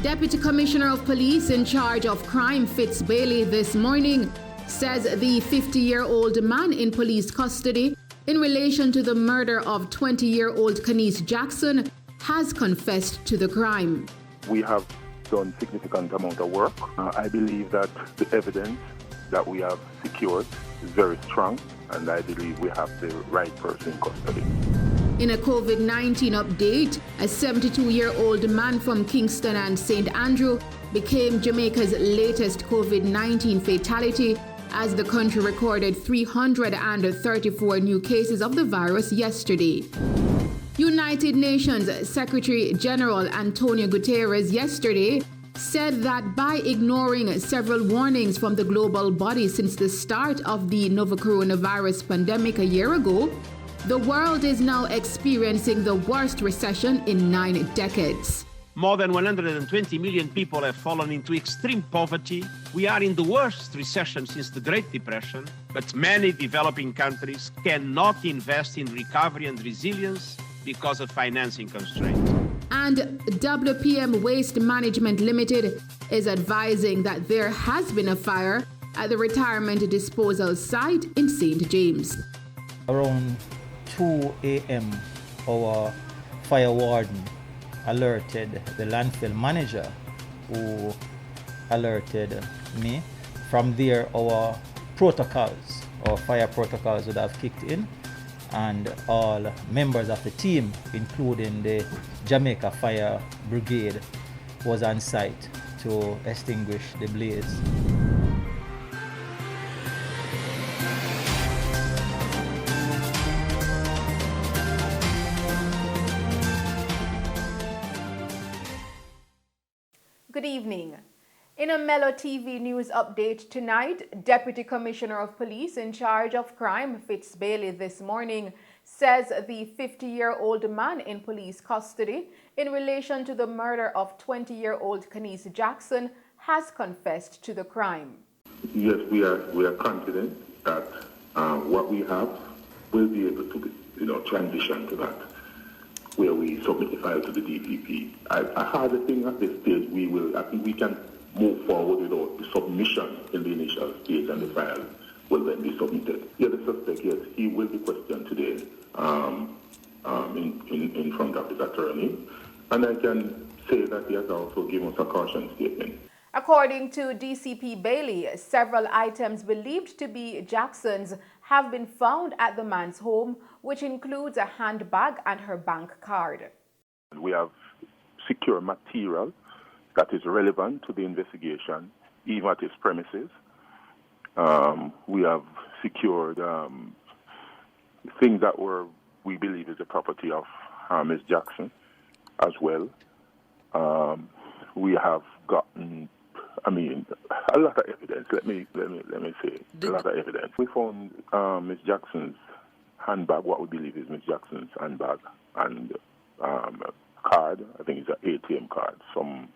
Deputy Commissioner of Police in charge of crime, Fitz Bailey, this morning says the 50-year-old man in police custody in relation to the murder of 20-year-old Kenice Jackson has confessed to the crime. We have done significant amount of work. I believe that the evidence that we have secured is very strong, and I believe we have the right person in custody. In a COVID-19 update, a 72-year-old man from Kingston and St. Andrew became Jamaica's latest COVID-19 fatality as the country recorded 334 new cases of the virus yesterday. United Nations Secretary General Antonio Guterres yesterday said that by ignoring several warnings from the global body since the start of the novel coronavirus pandemic a year ago, the world is now experiencing the worst recession in 9 decades. More than 120 million people have fallen into extreme poverty. We are in the worst recession since the Great Depression, but many developing countries cannot invest in recovery and resilience because of financing constraints. And WPM Waste Management Limited is advising that there has been a fire at the retirement disposal site in St. James. Around 2 a.m., our fire warden alerted the landfill manager, who alerted me. From there, our fire protocols would have kicked in, and all members of the team, including the Jamaica Fire Brigade, was on site to extinguish the blaze. Good evening. In a Mello TV news update tonight, Deputy Commissioner of Police in charge of crime, Fitz Bailey, this morning says the 50-year-old man in police custody in relation to the murder of 20-year-old Kenice Jackson has confessed to the crime. Yes, we are confident that what we have will be able to transition to that, where we submit the file to the DPP. I had the thing at this stage, I think we can move forward without the submission in the initial stage, and the file will then be submitted. Yeah, the suspect, yes, he will be questioned today in front of his attorney, and I can say that he has also given us a caution statement. According to DCP Bailey, several items believed to be Jackson's have been found at the man's home, which includes a handbag and her bank card. We have secure material that is relevant to the investigation, even at his premises. We have secured things that we believe is the property of Ms. Jackson as well. We have gotten, a lot of evidence. Let me say, a lot of evidence. We found Ms. Jackson's handbag, what we believe is Ms. Jackson's handbag, and card. I think it's an ATM card, some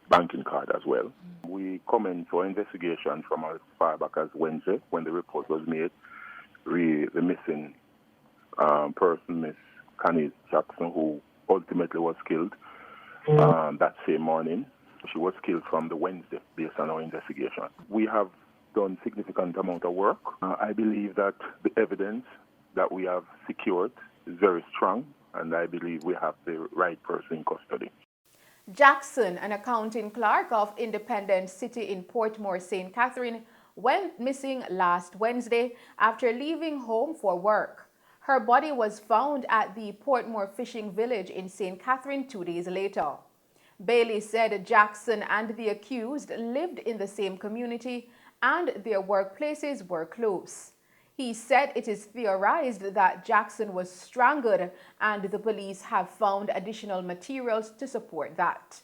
banking card as well. We come in for investigation from as far back as Wednesday, when the report was made. The missing person, Ms. Kenice Jackson, who ultimately was killed that same morning. She was killed from the Wednesday based on our investigation. We have done significant amount of work. I believe that the evidence that we have secured is very strong, and I believe we have the right person in custody. Jackson, an accounting clerk of Independent City in Portmore, St. Catherine, went missing last Wednesday after leaving home for work. Her body was found at the Portmore Fishing Village in St. Catherine 2 days later. Bailey said Jackson and the accused lived in the same community and their workplaces were close. He said it is theorized that Jackson was strangled, and the police have found additional materials to support that.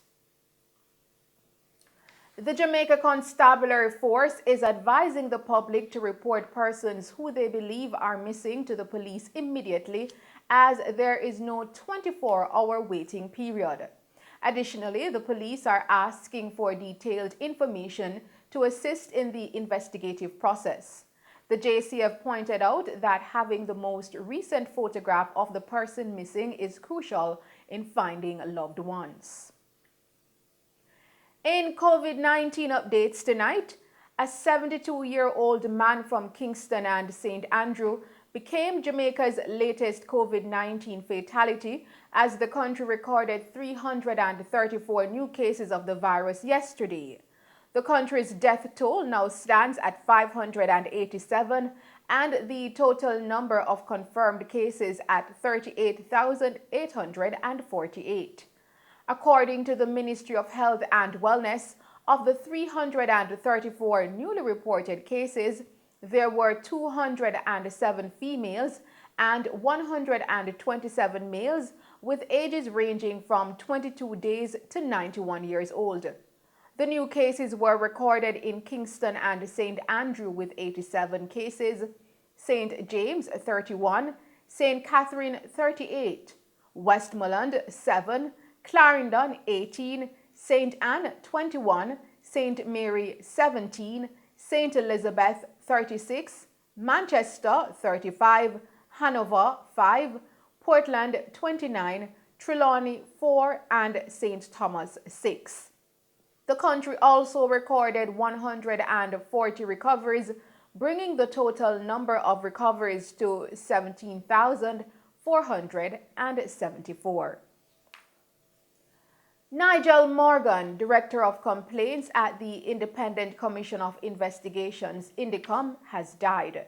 The Jamaica Constabulary Force is advising the public to report persons who they believe are missing to the police immediately, as there is no 24-hour waiting period. Additionally, the police are asking for detailed information to assist in the investigative process. The JCF pointed out that having the most recent photograph of the person missing is crucial in finding loved ones. In COVID-19 updates tonight, a 72-year-old man from Kingston and St. Andrew became Jamaica's latest COVID-19 fatality as the country recorded 334 new cases of the virus yesterday. The country's death toll now stands at 587 and the total number of confirmed cases at 38,848. According to the Ministry of Health and Wellness, of the 334 newly reported cases, there were 207 females and 127 males with ages ranging from 22 days to 91 years old. The new cases were recorded in Kingston and St. Andrew with 87 cases, St. James 31, St. Catherine 38, Westmoreland 7, Clarendon 18, St. Anne 21, St. Mary 17, St. Elizabeth 36, Manchester 35, Hanover 5, Portland 29, Trelawney 4, and St. Thomas 6. The country also recorded 140 recoveries, bringing the total number of recoveries to 17,474. Nigel Morgan, Director of Complaints at the Independent Commission of Investigations, INDECOM, has died.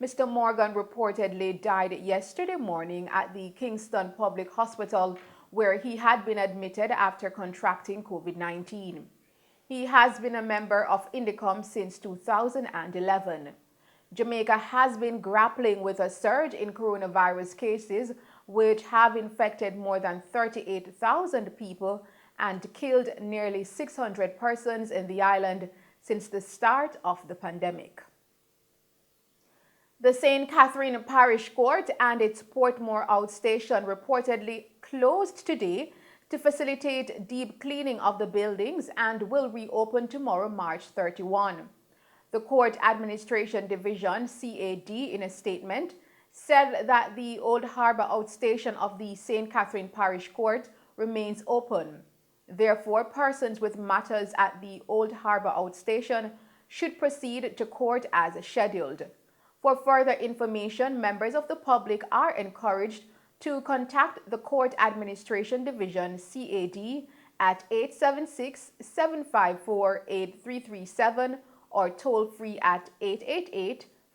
Mr. Morgan reportedly died yesterday morning at the Kingston Public Hospital, where he had been admitted after contracting COVID-19. He has been a member of INDECOM since 2011. Jamaica has been grappling with a surge in coronavirus cases, which have infected more than 38,000 people and killed nearly 600 persons in the island since the start of the pandemic. The St. Catherine Parish Court and its Portmore outstation reportedly closed today to facilitate deep cleaning of the buildings and will reopen tomorrow, March 31. The Court Administration Division, CAD, in a statement, said that the Old Harbour outstation of the St. Catherine Parish Court remains open. Therefore, persons with matters at the Old Harbour outstation should proceed to court as scheduled. For further information, members of the public are encouraged to contact the Court Administration Division, CAD, at 876-754-8337 or toll free at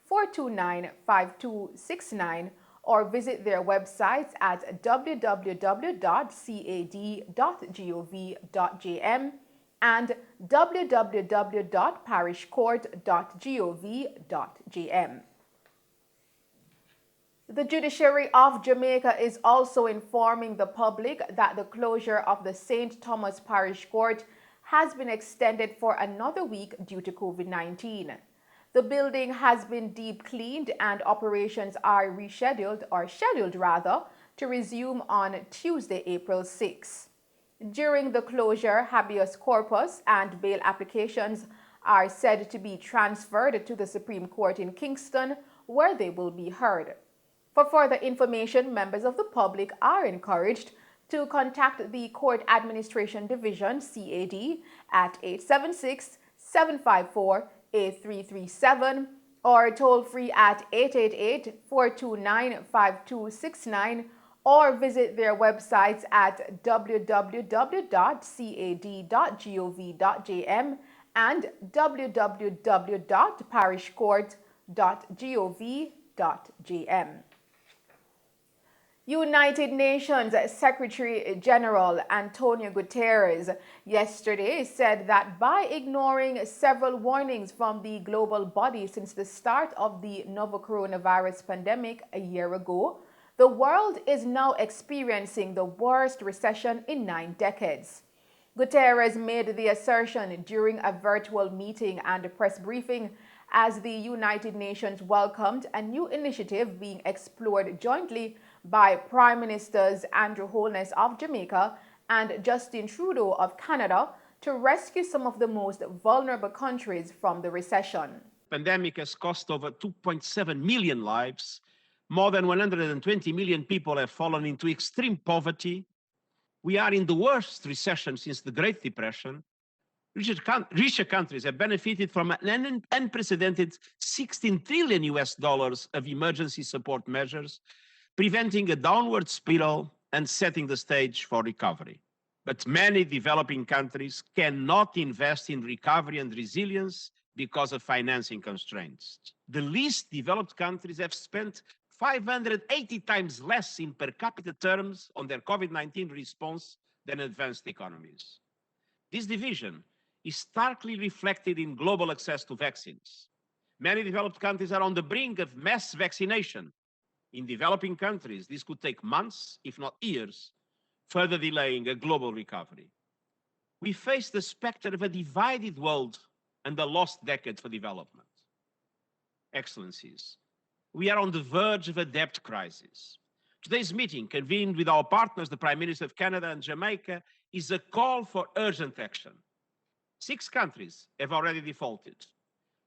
888-429-5269 or visit their websites at www.cad.gov.jm and www.parishcourt.gov.jm. The judiciary of Jamaica is also informing the public that the closure of the St. Thomas Parish Court has been extended for another week due to COVID-19. The building has been deep cleaned and operations are scheduled to resume on Tuesday, April 6. During the closure, habeas corpus and bail applications are said to be transferred to the Supreme Court in Kingston, where they will be heard. For further information, members of the public are encouraged to contact the Court Administration Division, CAD, at 876-754-8337 or toll free at 888-429-5269 or visit their websites at www.cad.gov.jm and www.parishcourt.gov.jm. United Nations Secretary General Antonio Guterres yesterday said that by ignoring several warnings from the global body since the start of the novel coronavirus pandemic a year ago, the world is now experiencing the worst recession in 9 decades. Guterres made the assertion during a virtual meeting and a press briefing as the United Nations welcomed a new initiative being explored jointly by Prime Ministers Andrew Holness of Jamaica and Justin Trudeau of Canada to rescue some of the most vulnerable countries from the recession. The pandemic has cost over 2.7 million lives. More than 120 million people have fallen into extreme poverty. We are in the worst recession since the Great Depression, Richer countries have benefited from an unprecedented $16 trillion of emergency support measures, preventing a downward spiral and setting the stage for recovery. But many developing countries cannot invest in recovery and resilience because of financing constraints. The least developed countries have spent 580 times less in per capita terms on their COVID-19 response than advanced economies. This division is starkly reflected in global access to vaccines. Many developed countries are on the brink of mass vaccination. In developing countries, this could take months, if not years, further delaying a global recovery. We face the specter of a divided world and a lost decade for development. Excellencies, we are on the verge of a debt crisis. Today's meeting, convened with our partners, the Prime Minister of Canada and Jamaica, is a call for urgent action. 6 countries have already defaulted.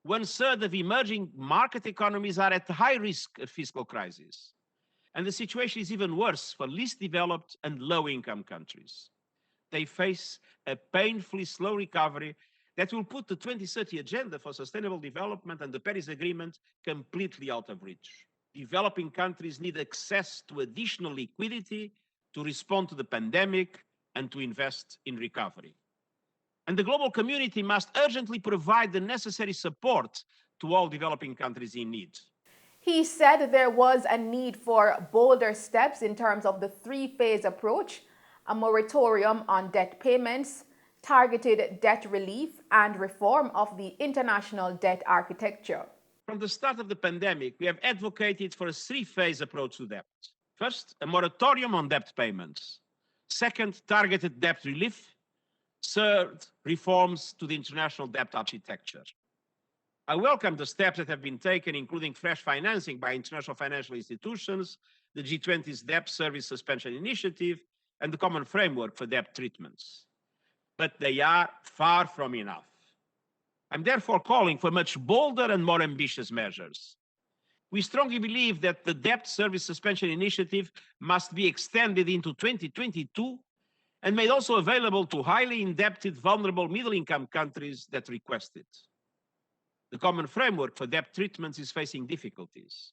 1/3 of emerging market economies are at high risk of fiscal crisis. And the situation is even worse for least developed and low-income countries. They face a painfully slow recovery that will put the 2030 Agenda for Sustainable Development and the Paris Agreement completely out of reach. Developing countries need access to additional liquidity to respond to the pandemic and to invest in recovery. And the global community must urgently provide the necessary support to all developing countries in need. He said there was a need for bolder steps in terms of the 3-phase approach: a moratorium on debt payments, targeted debt relief, and reform of the international debt architecture. From the start of the pandemic, we have advocated for a 3-phase approach to debt. First, a moratorium on debt payments. Second, targeted debt relief. Third, reforms to the international debt architecture. I welcome the steps that have been taken, including fresh financing by international financial institutions, the G20's Debt Service Suspension Initiative, and the Common Framework for Debt Treatments. But they are far from enough. I'm therefore calling for much bolder and more ambitious measures. We strongly believe that the Debt Service Suspension Initiative must be extended into 2022 and made also available to highly indebted, vulnerable middle-income countries that request it. The Common Framework for Debt Treatments is facing difficulties.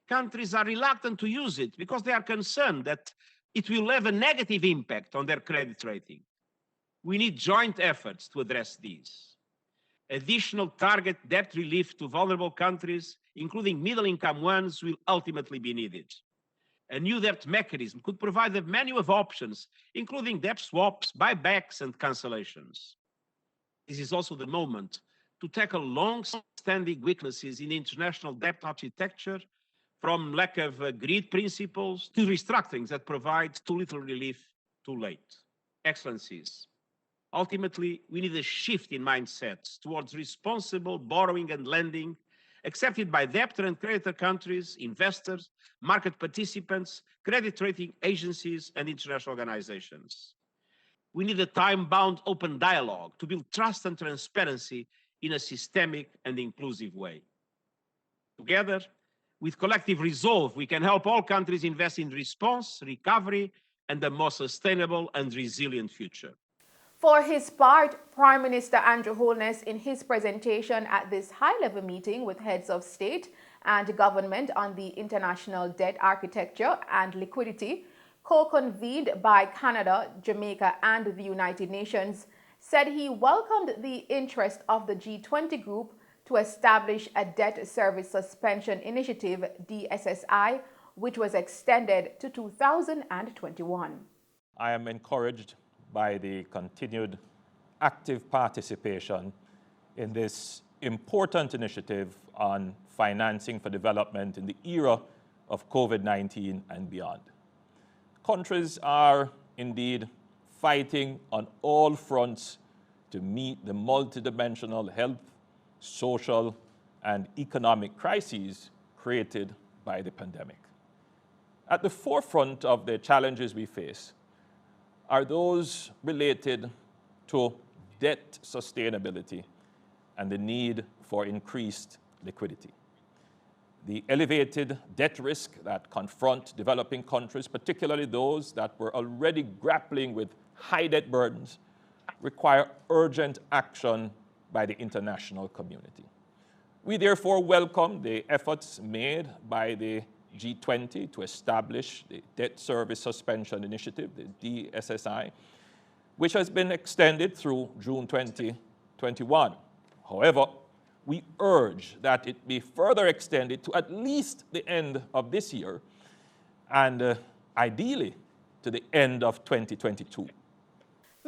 Countries are reluctant to use it because they are concerned that it will have a negative impact on their credit rating. We need joint efforts to address these. Additional target debt relief to vulnerable countries, including middle-income ones, will ultimately be needed. A new debt mechanism could provide a menu of options, including debt swaps, buybacks, and cancellations. This is also the moment to tackle long-standing weaknesses in international debt architecture, from lack of agreed principles to restructurings that provide too little relief too late. Excellencies, ultimately, we need a shift in mindsets towards responsible borrowing and lending, accepted by debtor and creditor countries, investors, market participants, credit rating agencies, and international organizations. We need a time-bound open dialogue to build trust and transparency in a systemic and inclusive way. Together, with collective resolve, we can help all countries invest in response, recovery, and a more sustainable and resilient future. For his part, Prime Minister Andrew Holness, in his presentation at this high-level meeting with heads of state and government on the international debt architecture and liquidity, co-convened by Canada, Jamaica, and the United Nations, said he welcomed the interest of the G20 group to establish a debt service suspension initiative, DSSI, which was extended to 2021. I am encouraged by the continued active participation in this important initiative on financing for development in the era of COVID-19 and beyond. Countries are indeed fighting on all fronts to meet the multidimensional health, social, and economic crises created by the pandemic. At the forefront of the challenges we face are those related to debt sustainability and the need for increased liquidity. The elevated debt risk that confront developing countries, particularly those that were already grappling with high debt burdens, require urgent action by the international community. We therefore welcome the efforts made by the G20 to establish the Debt Service Suspension Initiative, the DSSI, which has been extended through June 2021. However, we urge that it be further extended to at least the end of this year and ideally to the end of 2022.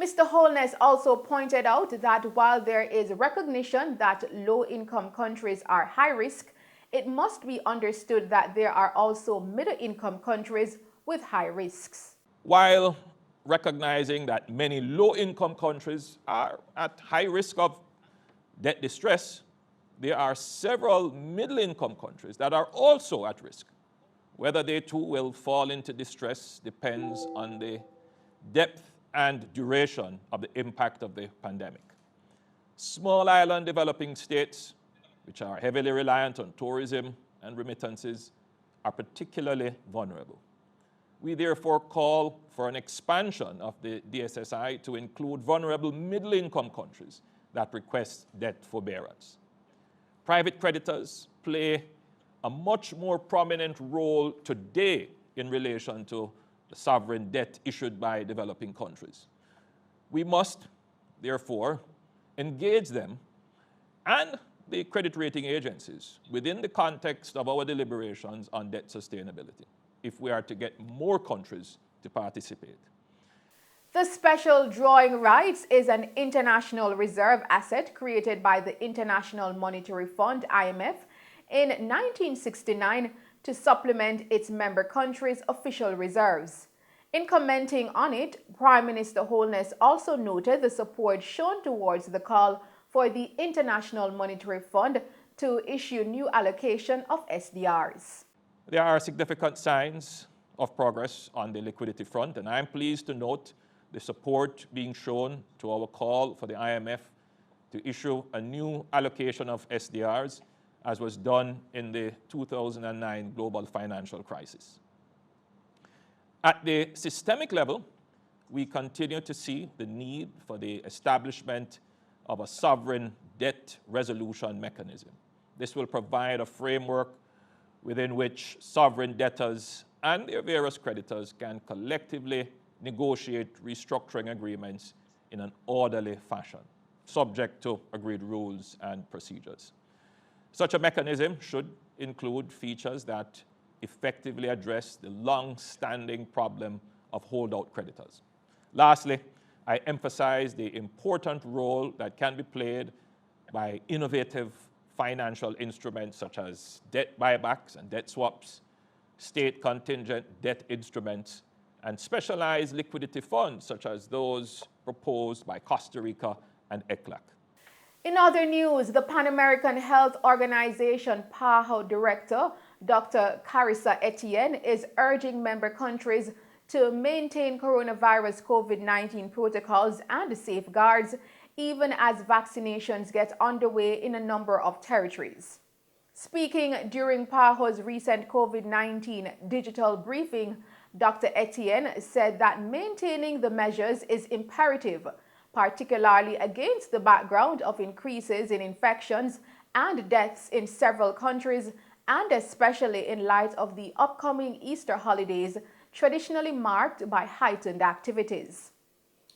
Mr. Holness also pointed out that while there is recognition that low-income countries are high risk, it must be understood that there are also middle-income countries with high risks. While recognizing that many low-income countries are at high risk of debt distress, there are several middle-income countries that are also at risk. Whether they too will fall into distress depends on the depth and duration of the impact of the pandemic. Small island developing states, which are heavily reliant on tourism and remittances, are particularly vulnerable. We therefore call for an expansion of the DSSI to include vulnerable middle-income countries that request debt forbearance. Private creditors play a much more prominent role today in relation to the sovereign debt issued by developing countries. We must, therefore, engage them and the credit rating agencies within the context of our deliberations on debt sustainability if we are to get more countries to participate. The special drawing rights is an international reserve asset created by the International Monetary Fund, IMF, in 1969 to supplement its member countries' official reserves. In commenting on it, Prime Minister Holness also noted the support shown towards the call for the International Monetary Fund to issue new allocation of SDRs. There are significant signs of progress on the liquidity front, and I'm pleased to note the support being shown to our call for the IMF to issue a new allocation of SDRs, as was done in the 2009 global financial crisis. At the systemic level, we continue to see the need for the establishment of a sovereign debt resolution mechanism. This will provide a framework within which sovereign debtors and their various creditors can collectively negotiate restructuring agreements in an orderly fashion, subject to agreed rules and procedures. Such a mechanism should include features that effectively address the long-standing problem of holdout creditors. Lastly, I emphasize the important role that can be played by innovative financial instruments such as debt buybacks and debt swaps, state contingent debt instruments, and specialized liquidity funds such as those proposed by Costa Rica and ECLAC. In other news, the Pan American Health Organization PAHO Director, Dr. Kenice Jackson, is urging member countries to maintain coronavirus COVID-19 protocols and safeguards, even as vaccinations get underway in a number of territories. Speaking during PAHO's recent COVID-19 digital briefing, Dr. Jackson said that maintaining the measures is imperative, particularly against the background of increases in infections and deaths in several countries, and especially in light of the upcoming Easter holidays, traditionally marked by heightened activities.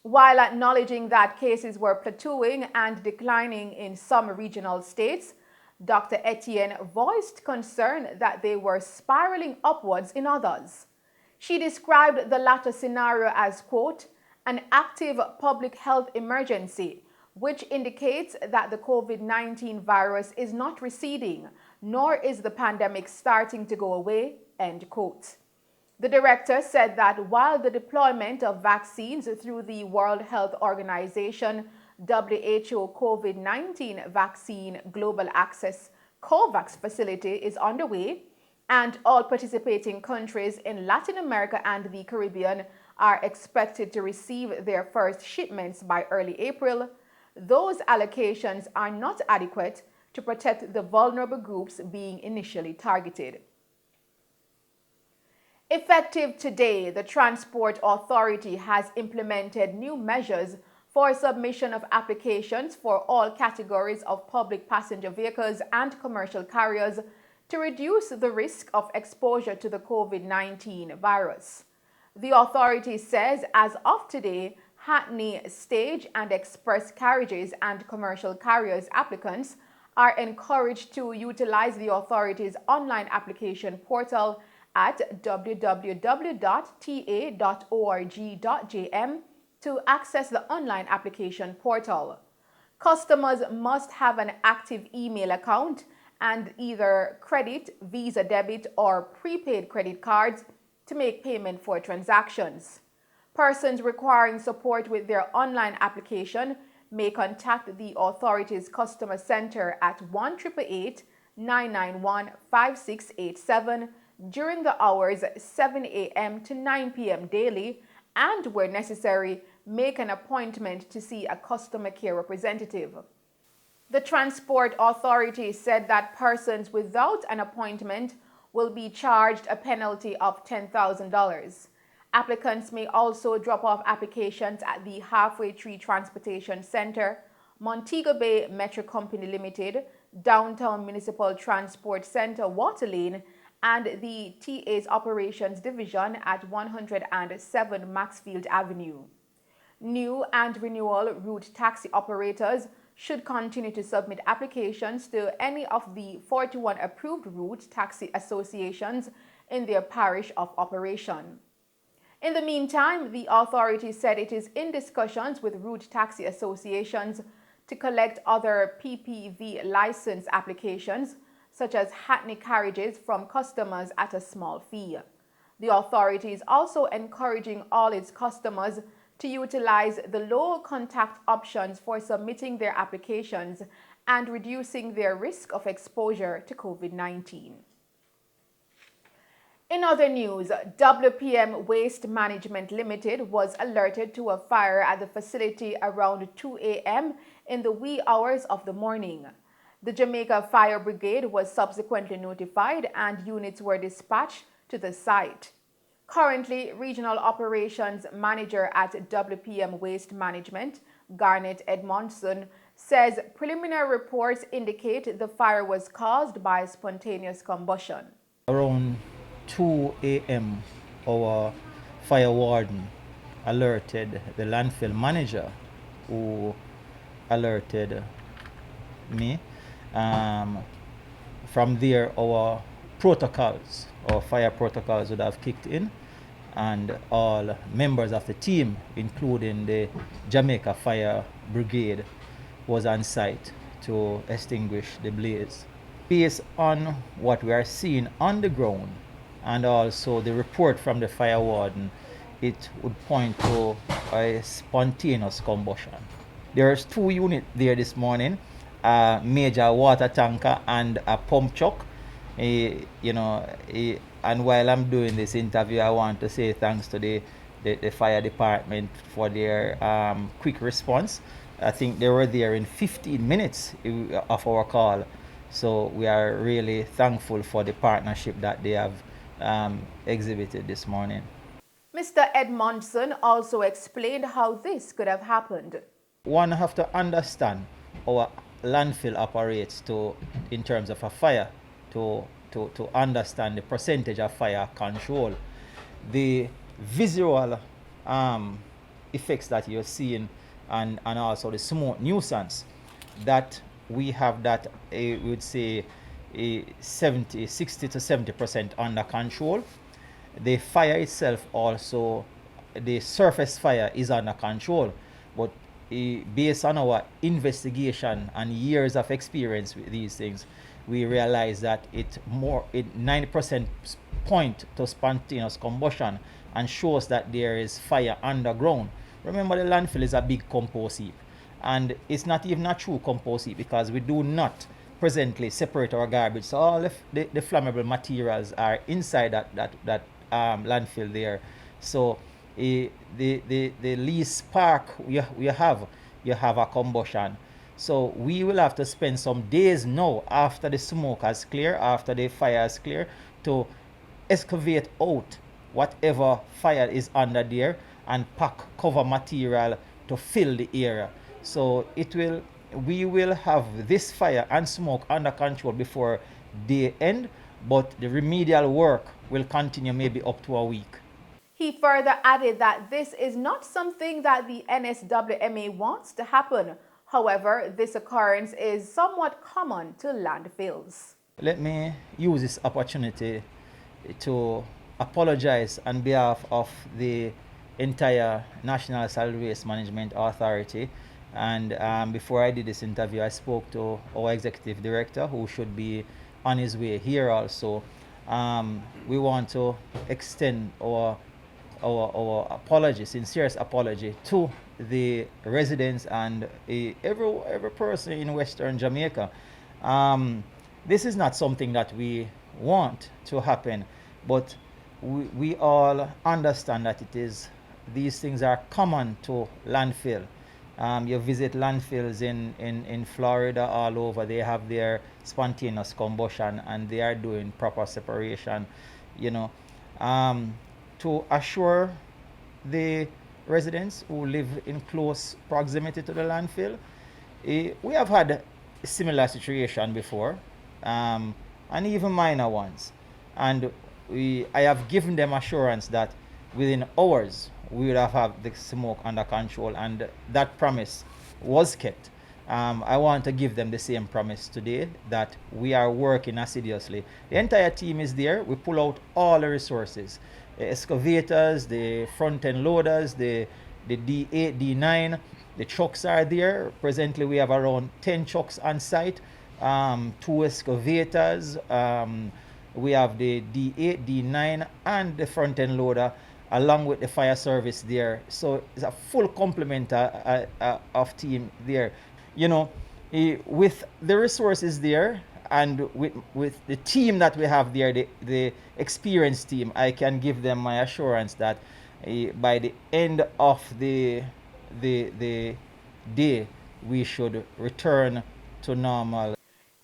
While acknowledging that cases were plateauing and declining in some regional states, Dr. Jackson voiced concern that they were spiraling upwards in others. She described the latter scenario as, quote, an active public health emergency, which indicates that the COVID-19 virus is not receding, nor is the pandemic starting to go away, end quote. The director said that while the deployment of vaccines through the World Health Organization WHO COVID-19 Vaccine Global Access COVAX facility is underway, and all participating countries in Latin America and the Caribbean are expected to receive their first shipments by early April, those allocations are not adequate to protect the vulnerable groups being initially targeted. Effective today, the Transport Authority has implemented new measures for submission of applications for all categories of public passenger vehicles and commercial carriers to reduce the risk of exposure to the COVID-19 virus. The authority says as of today, Hackney stage and express carriages and commercial carriers applicants are encouraged to utilize the authority's online application portal at www.ta.org.jm to access the online application portal. Customers must have an active email account and either credit, Visa debit, or prepaid credit cards to make payment for transactions. Persons requiring support with their online application may contact the authority's customer center at 1-888-991-5687 during the hours 7 a.m. to 9 p.m. daily, and where necessary, make an appointment to see a customer care representative. The Transport Authority said that persons without an appointment will be charged a penalty of $10,000. Applicants may also drop off applications at the Halfway Tree Transportation Center, Montego Bay Metro Company Limited, Downtown Municipal Transport Center Water Lane, and the TA's Operations Division at 107 Maxfield Avenue. New and renewal route taxi operators should continue to submit applications to any of the 41 approved route taxi associations in their parish of operation. In the meantime, the authority said it is in discussions with route taxi associations to collect other PPV license applications, such as Hackney carriages, from customers at a small fee. The authority is also encouraging all its customers to utilize the low contact options for submitting their applications and reducing their risk of exposure to COVID-19. In other news, WPM Waste Management Limited was alerted to a fire at the facility around 2 a.m. in the wee hours of the morning. The Jamaica Fire Brigade was subsequently notified and units were dispatched to the site. Currently, Regional Operations Manager at WPM Waste Management, Garnet Edmondson, says preliminary reports indicate the fire was caused by spontaneous combustion. Around 2 a.m., our fire warden alerted the landfill manager, who alerted me. From there, our fire protocols would have kicked in, and all members of the team, including the Jamaica Fire Brigade, was on site to extinguish the blaze. Based on what we are seeing on the ground and also the report from the fire warden, it would point to a spontaneous combustion. There's 2 units there this morning, a major water tanker and a pump truck. And while I'm doing this interview, I want to say thanks to the fire department for their quick response. I think they were there in 15 minutes of our call. So we are really thankful for the partnership that they have exhibited this morning. Mr. Edmondson also explained how this could have happened. One have to understand how a landfill operates in terms of a fire, to understand the percentage of fire control. The visual effects that you're seeing and also the smoke nuisance, that we have that, we would say, 60 to 70% under control. The fire itself also, the surface fire is under control, but based on our investigation and years of experience with these things, we realize that 90% point to spontaneous combustion and shows that there is fire underground. Remember, the landfill is a big compost heap, and it's not even a true compost heap because we do not presently separate our garbage. So all the flammable materials are inside that landfill there. So the least spark you have a combustion. So we will have to spend some days now, after the smoke has cleared, after the fire is clear, to excavate out whatever fire is under there and pack cover material to fill the area. So we will have this fire and smoke under control before day end, but the remedial work will continue maybe up to a week. He further added that this is not something that the NSWMA wants to happen. However, this occurrence is somewhat common to landfills. Let me use this opportunity to apologize on behalf of the entire National Solid Waste Management Authority. And before I did this interview, I spoke to our executive director, who should be on his way here also. We want to extend our apology, sincere apology to the residents and every person in Western Jamaica. This is not something that we want to happen, but we all understand that these things are common to landfill. You visit landfills in Florida, all over, they have their spontaneous combustion and they are doing proper separation, to assure the residents who live in close proximity to the landfill. We have had a similar situation before, and even minor ones. And I have given them assurance that within hours we would have the smoke under control, and that promise was kept. I want to give them the same promise today, that we are working assiduously. The entire team is there. We pull out all the resources, the excavators, the front-end loaders, the D8, D9, the trucks are there. Presently we have around 10 trucks on site, 2 excavators, we have the D8, D9 and the front-end loader, along with the fire service there. So it's a full complement of team there. With the resources there and with the team that we have there, the experienced team, I can give them my assurance that by the end of the day, we should return to normal.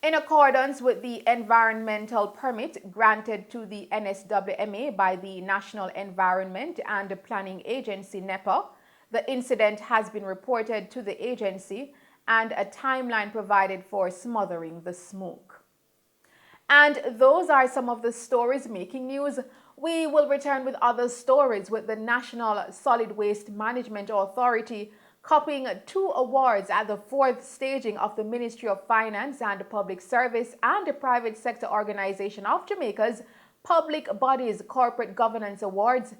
In accordance with the environmental permit granted to the NSWMA by the National Environment and Planning Agency, NEPA, the incident has been reported to the agency and a timeline provided for smothering the smoke. And those are some of the stories making news. We will return with other stories, with the National Solid Waste Management Authority copying 2 awards at the 4th staging of the Ministry of Finance and Public Service and the Private Sector Organization of Jamaica's Public Bodies Corporate Governance Awards.